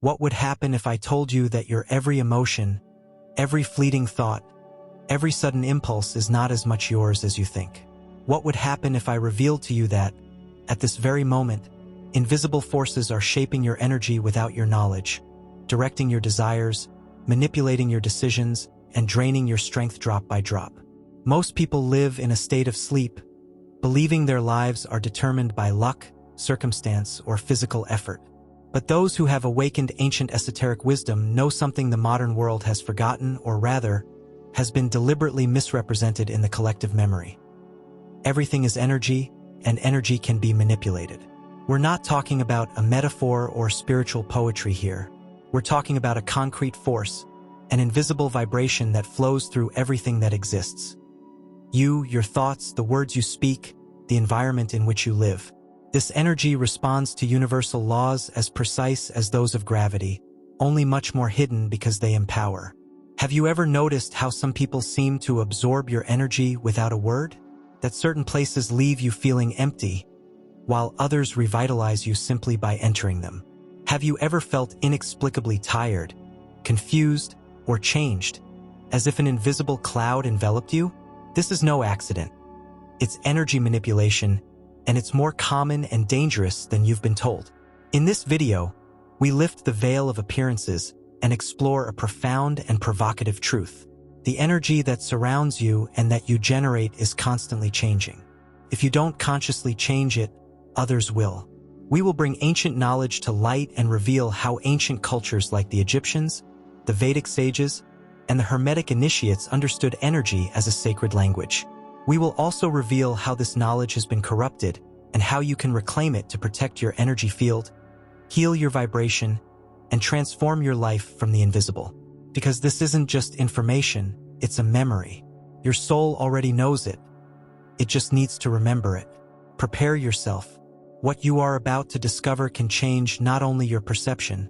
What would happen if I told you that your every emotion, every fleeting thought, every sudden impulse is not as much yours as you think? What would happen if I revealed to you that, at this very moment, invisible forces are shaping your energy without your knowledge, directing your desires, manipulating your decisions, and draining your strength drop by drop? Most people live in a state of sleep, believing their lives are determined by luck, circumstance, or physical effort. But those who have awakened ancient esoteric wisdom know something the modern world has forgotten, or rather, has been deliberately misrepresented in the collective memory. Everything is energy, and energy can be manipulated. We're not talking about a metaphor or spiritual poetry here. We're talking about a concrete force, an invisible vibration that flows through everything that exists. You, your thoughts, the words you speak, the environment in which you live. This energy responds to universal laws as precise as those of gravity, only much more hidden because they empower. Have you ever noticed how some people seem to absorb your energy without a word? That certain places leave you feeling empty, while others revitalize you simply by entering them? Have you ever felt inexplicably tired, confused, or changed, as if an invisible cloud enveloped you? This is no accident. It's energy manipulation, and it's more common and dangerous than you've been told. In this video, we lift the veil of appearances and explore a profound and provocative truth. The energy that surrounds you and that you generate is constantly changing. If you don't consciously change it, others will. We will bring ancient knowledge to light and reveal how ancient cultures like the Egyptians, the Vedic sages, and the Hermetic initiates understood energy as a sacred language. We will also reveal how this knowledge has been corrupted and how you can reclaim it to protect your energy field, heal your vibration, and transform your life from the invisible. Because this isn't just information, it's a memory. Your soul already knows it. It just needs to remember it. Prepare yourself. What you are about to discover can change not only your perception,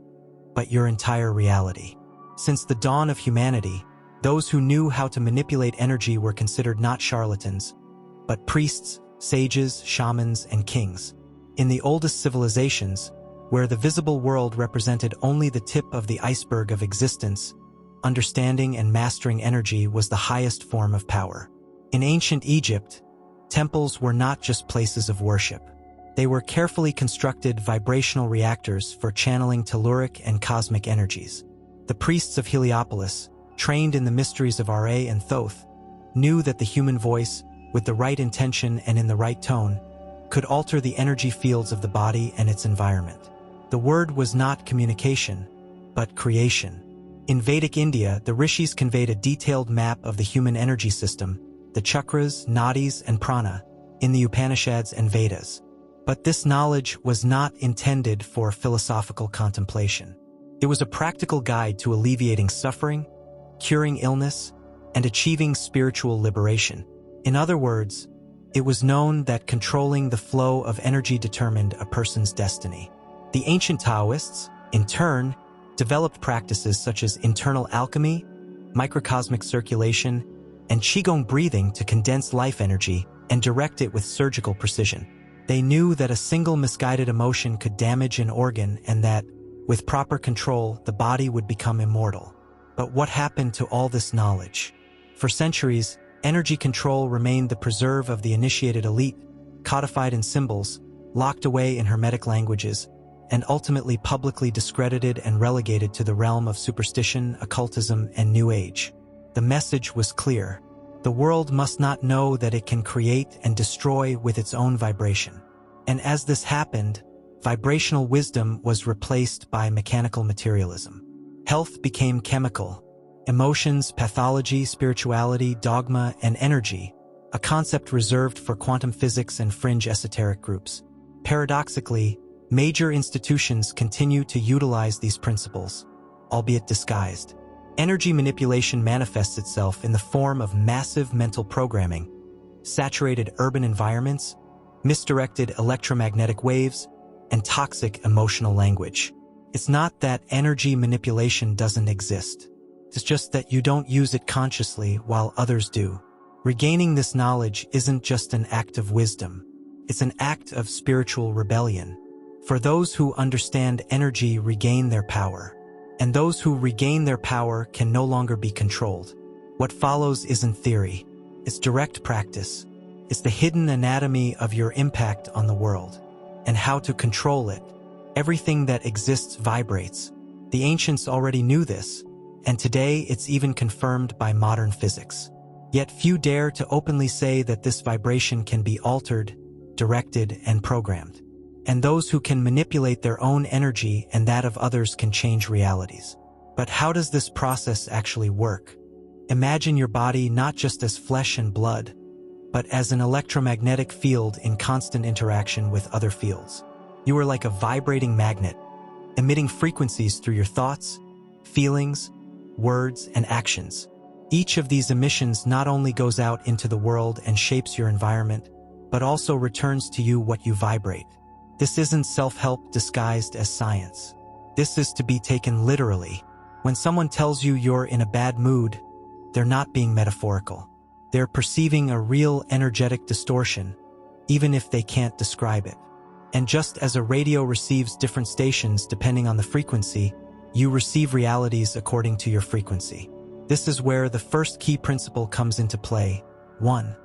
but your entire reality. Since the dawn of humanity, those who knew how to manipulate energy were considered not charlatans, but priests, sages, shamans, and kings. In the oldest civilizations, where the visible world represented only the tip of the iceberg of existence, understanding and mastering energy was the highest form of power. In ancient Egypt, temples were not just places of worship. They were carefully constructed vibrational reactors for channeling telluric and cosmic energies. The priests of Heliopolis, trained in the mysteries of Ra and Thoth, knew that the human voice, with the right intention and in the right tone, could alter the energy fields of the body and its environment. The word was not communication, but creation. In Vedic India, the rishis conveyed a detailed map of the human energy system, the chakras, nadis, and prana, in the Upanishads and Vedas. But this knowledge was not intended for philosophical contemplation. It was a practical guide to alleviating suffering, curing illness, and achieving spiritual liberation. In other words, it was known that controlling the flow of energy determined a person's destiny. The ancient Taoists, in turn, developed practices such as internal alchemy, microcosmic circulation, and Qigong breathing to condense life energy and direct it with surgical precision. They knew that a single misguided emotion could damage an organ and that, with proper control, the body would become immortal. But what happened to all this knowledge? For centuries, energy control remained the preserve of the initiated elite, codified in symbols, locked away in Hermetic languages, and ultimately publicly discredited and relegated to the realm of superstition, occultism, and New Age. The message was clear. The world must not know that it can create and destroy with its own vibration. And as this happened, vibrational wisdom was replaced by mechanical materialism. Health became chemical. Emotions, pathology, spirituality, dogma, and energy, a concept reserved for quantum physics and fringe esoteric groups. Paradoxically, major institutions continue to utilize these principles, albeit disguised. Energy manipulation manifests itself in the form of massive mental programming, saturated urban environments, misdirected electromagnetic waves, and toxic emotional language. It's not that energy manipulation doesn't exist. It's just that you don't use it consciously while others do. Regaining this knowledge isn't just an act of wisdom. It's an act of spiritual rebellion. For those who understand energy regain their power, and those who regain their power can no longer be controlled. What follows isn't theory, it's direct practice. It's the hidden anatomy of your impact on the world, and how to control it. Everything that exists vibrates. The ancients already knew this, and today it's even confirmed by modern physics. Yet few dare to openly say that this vibration can be altered, directed, and programmed. And those who can manipulate their own energy and that of others can change realities. But how does this process actually work? Imagine your body not just as flesh and blood, but as an electromagnetic field in constant interaction with other fields. You are like a vibrating magnet, emitting frequencies through your thoughts, feelings, words, and actions. Each of these emissions not only goes out into the world and shapes your environment, but also returns to you what you vibrate. This isn't self-help disguised as science. This is to be taken literally. When someone tells you you're in a bad mood, they're not being metaphorical. They're perceiving a real energetic distortion, even if they can't describe it. And just as a radio receives different stations depending on the frequency, you receive realities according to your frequency. This is where the first key principle comes into play. 1.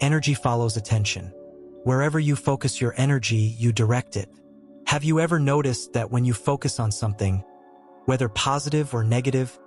Energy follows attention. Wherever you focus your energy, you direct it. Have you ever noticed that when you focus on something, whether positive or negative,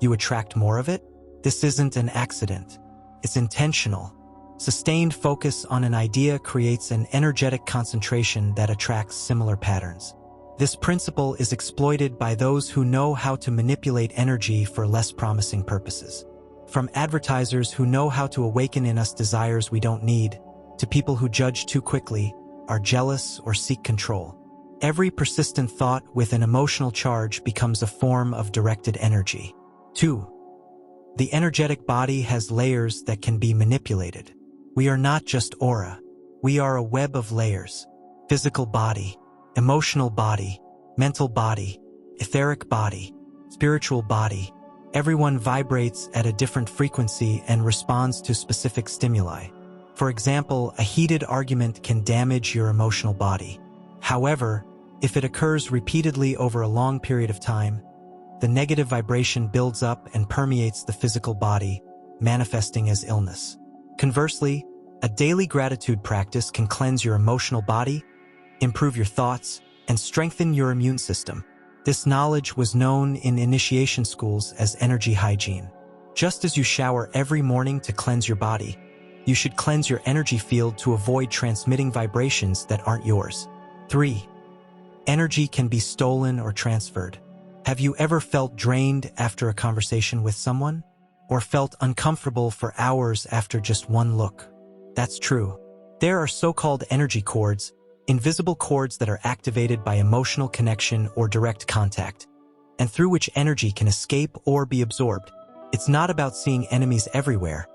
you attract more of it? This isn't an accident. It's intentional. Sustained focus on an idea creates an energetic concentration that attracts similar patterns. This principle is exploited by those who know how to manipulate energy for less promising purposes. From advertisers who know how to awaken in us desires we don't need, to people who judge too quickly, are jealous, or seek control. Every persistent thought with an emotional charge becomes a form of directed energy. 2. The energetic body has layers that can be manipulated. We are not just aura. We are a web of layers. Physical body, emotional body, mental body, etheric body, spiritual body. Everyone vibrates at a different frequency and responds to specific stimuli. For example, a heated argument can damage your emotional body. However, if it occurs repeatedly over a long period of time, the negative vibration builds up and permeates the physical body, manifesting as illness. Conversely, a daily gratitude practice can cleanse your emotional body, improve your thoughts, and strengthen your immune system. This knowledge was known in initiation schools as energy hygiene. Just as you shower every morning to cleanse your body, you should cleanse your energy field to avoid transmitting vibrations that aren't yours. 3. Energy can be stolen or transferred. Have you ever felt drained after a conversation with someone? Or felt uncomfortable for hours after just one look? That's true. There are so-called energy cords, invisible cords that are activated by emotional connection or direct contact, and through which energy can escape or be absorbed. It's not about seeing enemies everywhere,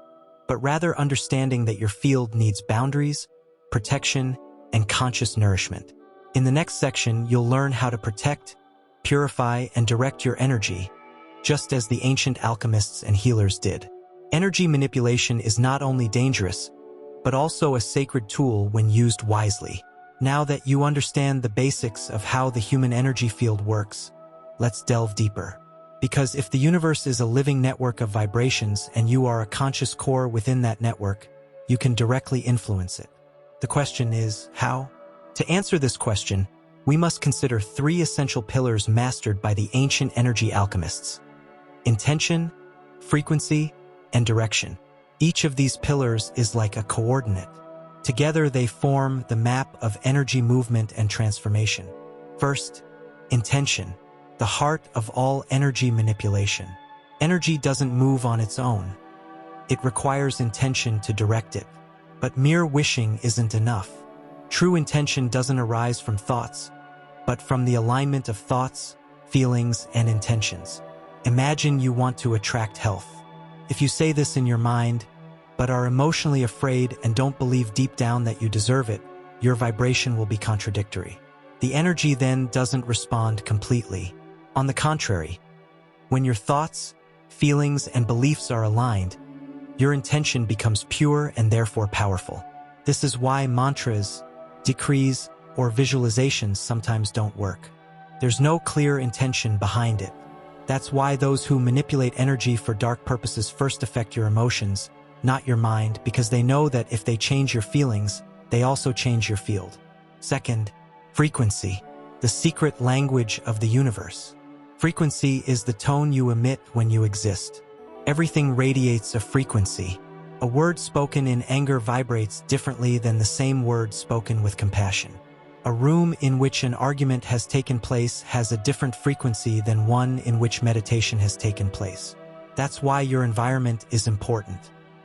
but rather understanding that your field needs boundaries, protection, and conscious nourishment. In the next section, you'll learn how to protect, purify, and direct your energy, just as the ancient alchemists and healers did. Energy manipulation is not only dangerous, but also a sacred tool when used wisely. Now that you understand the basics of how the human energy field works, let's delve deeper. Because if the universe is a living network of vibrations and you are a conscious core within that network, you can directly influence it. The question is, how? To answer this question, we must consider 3 essential pillars mastered by the ancient energy alchemists: intention, frequency, and direction. Each of these pillars is like a coordinate. Together they form the map of energy movement and transformation. First, intention, the heart of all energy manipulation. Energy doesn't move on its own. It requires intention to direct it. But mere wishing isn't enough. True intention doesn't arise from thoughts, but from the alignment of thoughts, feelings, and intentions. Imagine you want to attract health. If you say this in your mind, but are emotionally afraid and don't believe deep down that you deserve it, your vibration will be contradictory. The energy then doesn't respond completely. On the contrary, when your thoughts, feelings, and beliefs are aligned, your intention becomes pure and therefore powerful. This is why mantras, decrees, or visualizations sometimes don't work. There's no clear intention behind it. That's why those who manipulate energy for dark purposes first affect your emotions, not your mind, because they know that if they change your feelings, they also change your field. Second, frequency, the secret language of the universe. Frequency is the tone you emit when you exist. Everything radiates a frequency. A word spoken in anger vibrates differently than the same word spoken with compassion. A room in which an argument has taken place has a different frequency than one in which meditation has taken place. That's why your environment is important.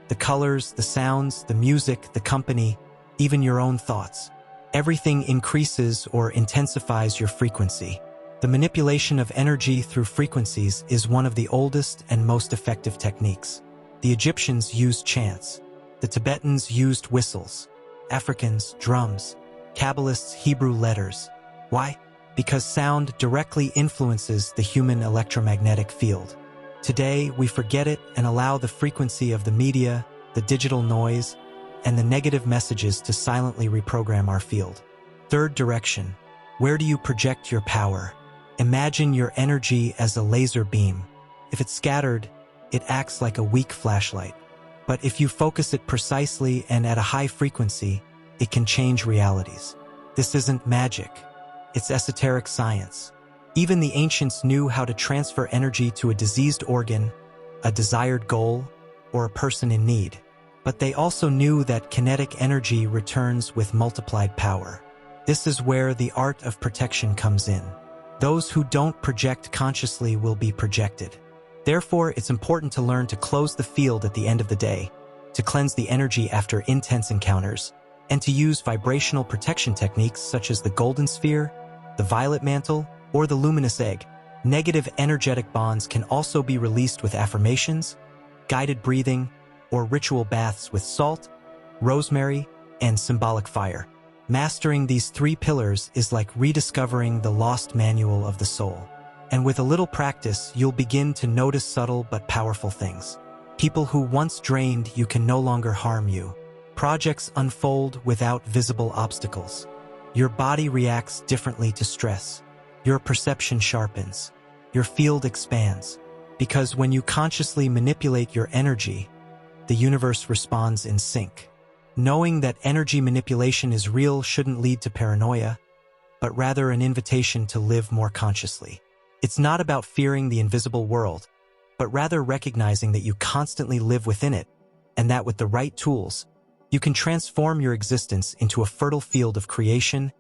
The colors, the sounds, the music, the company, even your own thoughts. Everything increases or intensifies your frequency. The manipulation of energy through frequencies is one of the oldest and most effective techniques. The Egyptians used chants. The Tibetans used whistles. Africans, drums. Kabbalists, Hebrew letters. Why? Because sound directly influences the human electromagnetic field. Today, we forget it and allow the frequency of the media, the digital noise, and the negative messages to silently reprogram our field. Third direction. Where do you project your power? Imagine your energy as a laser beam. If it's scattered, it acts like a weak flashlight. But if you focus it precisely and at a high frequency, it can change realities. This isn't magic. It's esoteric science. Even the ancients knew how to transfer energy to a diseased organ, a desired goal, or a person in need. But they also knew that kinetic energy returns with multiplied power. This is where the art of protection comes in. Those who don't project consciously will be projected. Therefore, it's important to learn to close the field at the end of the day, to cleanse the energy after intense encounters, and to use vibrational protection techniques such as the golden sphere, the violet mantle, or the luminous egg. Negative energetic bonds can also be released with affirmations, guided breathing, or ritual baths with salt, rosemary, and symbolic fire. Mastering these three pillars is like rediscovering the lost manual of the soul. And with a little practice, you'll begin to notice subtle but powerful things. People who once drained you can no longer harm you. Projects unfold without visible obstacles. Your body reacts differently to stress. Your perception sharpens. Your field expands. Because when you consciously manipulate your energy, the universe responds in sync. Knowing that energy manipulation is real shouldn't lead to paranoia, but rather an invitation to live more consciously. It's not about fearing the invisible world, but rather recognizing that you constantly live within it, and that with the right tools, you can transform your existence into a fertile field of creation,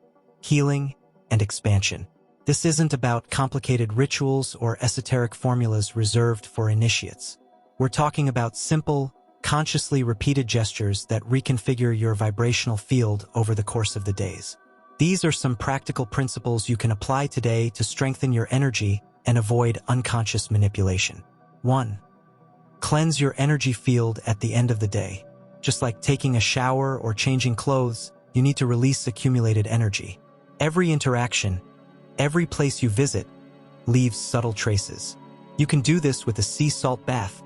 healing, and expansion. This isn't about complicated rituals or esoteric formulas reserved for initiates. We're talking about simple, consciously repeated gestures that reconfigure your vibrational field over the course of the days. These are some practical principles you can apply today to strengthen your energy and avoid unconscious manipulation. 1. Cleanse your energy field at the end of the day. Just like taking a shower or changing clothes, you need to release accumulated energy. Every interaction, every place you visit, leaves subtle traces. You can do this with a sea salt bath,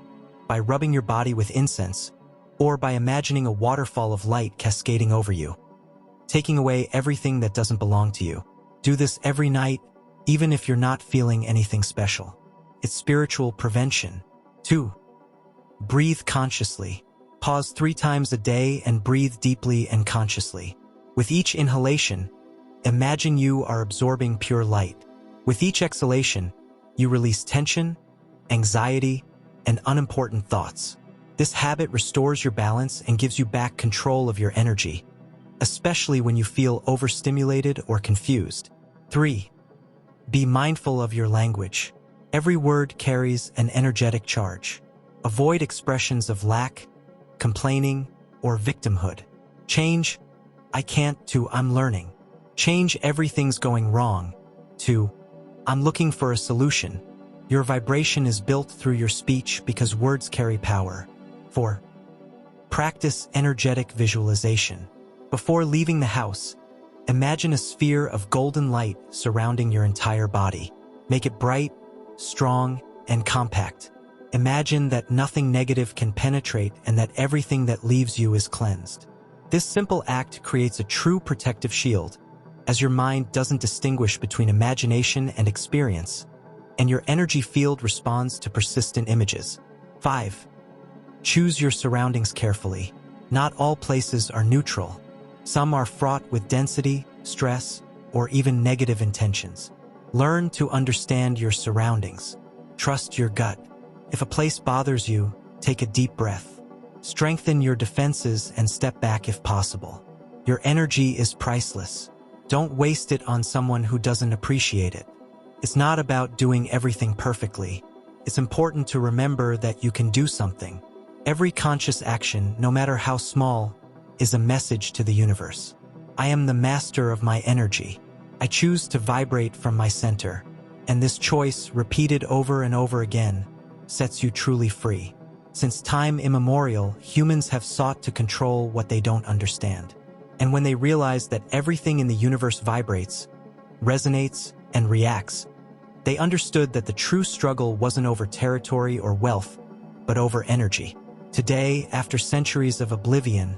by rubbing your body with incense, or by imagining a waterfall of light cascading over you, taking away everything that doesn't belong to you. Do this every night, even if you're not feeling anything special. It's spiritual prevention. 2. Breathe consciously. Pause 3 times a day and breathe deeply and consciously. With each inhalation, imagine you are absorbing pure light. With each exhalation, you release tension, anxiety, and unimportant thoughts. This habit restores your balance and gives you back control of your energy, especially when you feel overstimulated or confused. 3. Be mindful of your language. Every word carries an energetic charge. Avoid expressions of lack, complaining, or victimhood. Change "I can't" to "I'm learning." Change "everything's going wrong" to "I'm looking for a solution." Your vibration is built through your speech because words carry power. 4. Practice energetic visualization. Before leaving the house, imagine a sphere of golden light surrounding your entire body. Make it bright, strong, and compact. Imagine that nothing negative can penetrate and that everything that leaves you is cleansed. This simple act creates a true protective shield, as your mind doesn't distinguish between imagination and experience, and your energy field responds to persistent images. 5. Choose your surroundings carefully. Not all places are neutral. Some are fraught with density, stress, or even negative intentions. Learn to understand your surroundings. Trust your gut. If a place bothers you, take a deep breath. Strengthen your defenses and step back if possible. Your energy is priceless. Don't waste it on someone who doesn't appreciate it. It's not about doing everything perfectly. It's important to remember that you can do something. Every conscious action, no matter how small, is a message to the universe. I am the master of my energy. I choose to vibrate from my center, and this choice, repeated over and over again, sets you truly free. Since time immemorial, humans have sought to control what they don't understand. And when they realize that everything in the universe vibrates, resonates, and reacts, they understood that the true struggle wasn't over territory or wealth, but over energy. Today, after centuries of oblivion,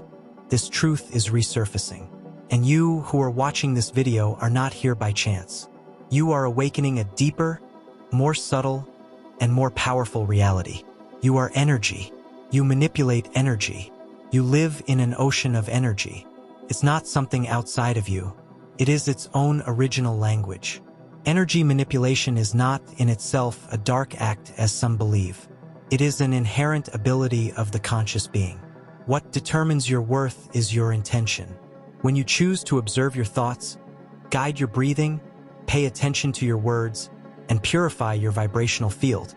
this truth is resurfacing. And you who are watching this video are not here by chance. You are awakening a deeper, more subtle, and more powerful reality. You are energy. You manipulate energy. You live in an ocean of energy. It's not something outside of you. It is its own original language. Energy manipulation is not in itself a dark act as some believe. It is an inherent ability of the conscious being. What determines your worth is your intention. When you choose to observe your thoughts, guide your breathing, pay attention to your words, and purify your vibrational field,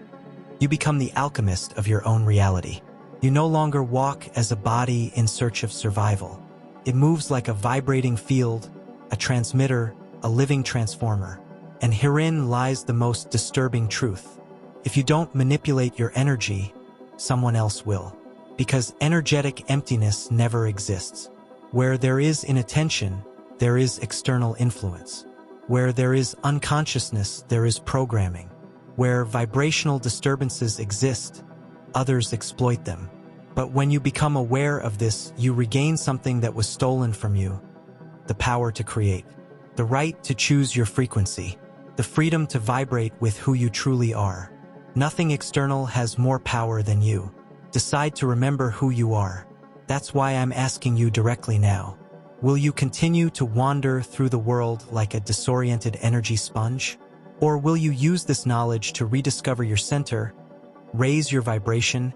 you become the alchemist of your own reality. You no longer walk as a body in search of survival. It moves like a vibrating field, a transmitter, a living transformer. And herein lies the most disturbing truth. If you don't manipulate your energy, someone else will. Because energetic emptiness never exists. Where there is inattention, there is external influence. Where there is unconsciousness, there is programming. Where vibrational disturbances exist, others exploit them. But when you become aware of this, you regain something that was stolen from you: the power to create, the right to choose your frequency, the freedom to vibrate with who you truly are. Nothing external has more power than you. Decide to remember who you are. That's why I'm asking you directly now. Will you continue to wander through the world like a disoriented energy sponge? Or will you use this knowledge to rediscover your center, raise your vibration,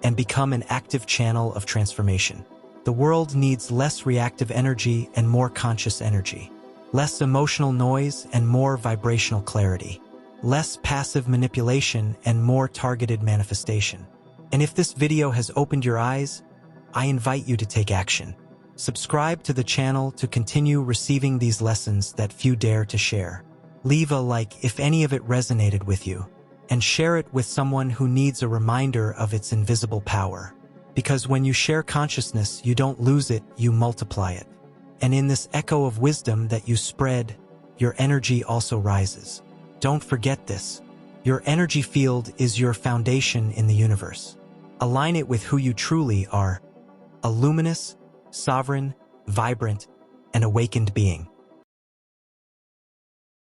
and become an active channel of transformation? The world needs less reactive energy and more conscious energy. Less emotional noise and more vibrational clarity. Less passive manipulation and more targeted manifestation. And if this video has opened your eyes, I invite you to take action. Subscribe to the channel to continue receiving these lessons that few dare to share. Leave a like if any of it resonated with you, and share it with someone who needs a reminder of its invisible power. Because when you share consciousness, you don't lose it, you multiply it. And in this echo of wisdom that you spread, your energy also rises. Don't forget this. Your energy field is your foundation in the universe. Align it with who you truly are: a luminous, sovereign, vibrant, and awakened being.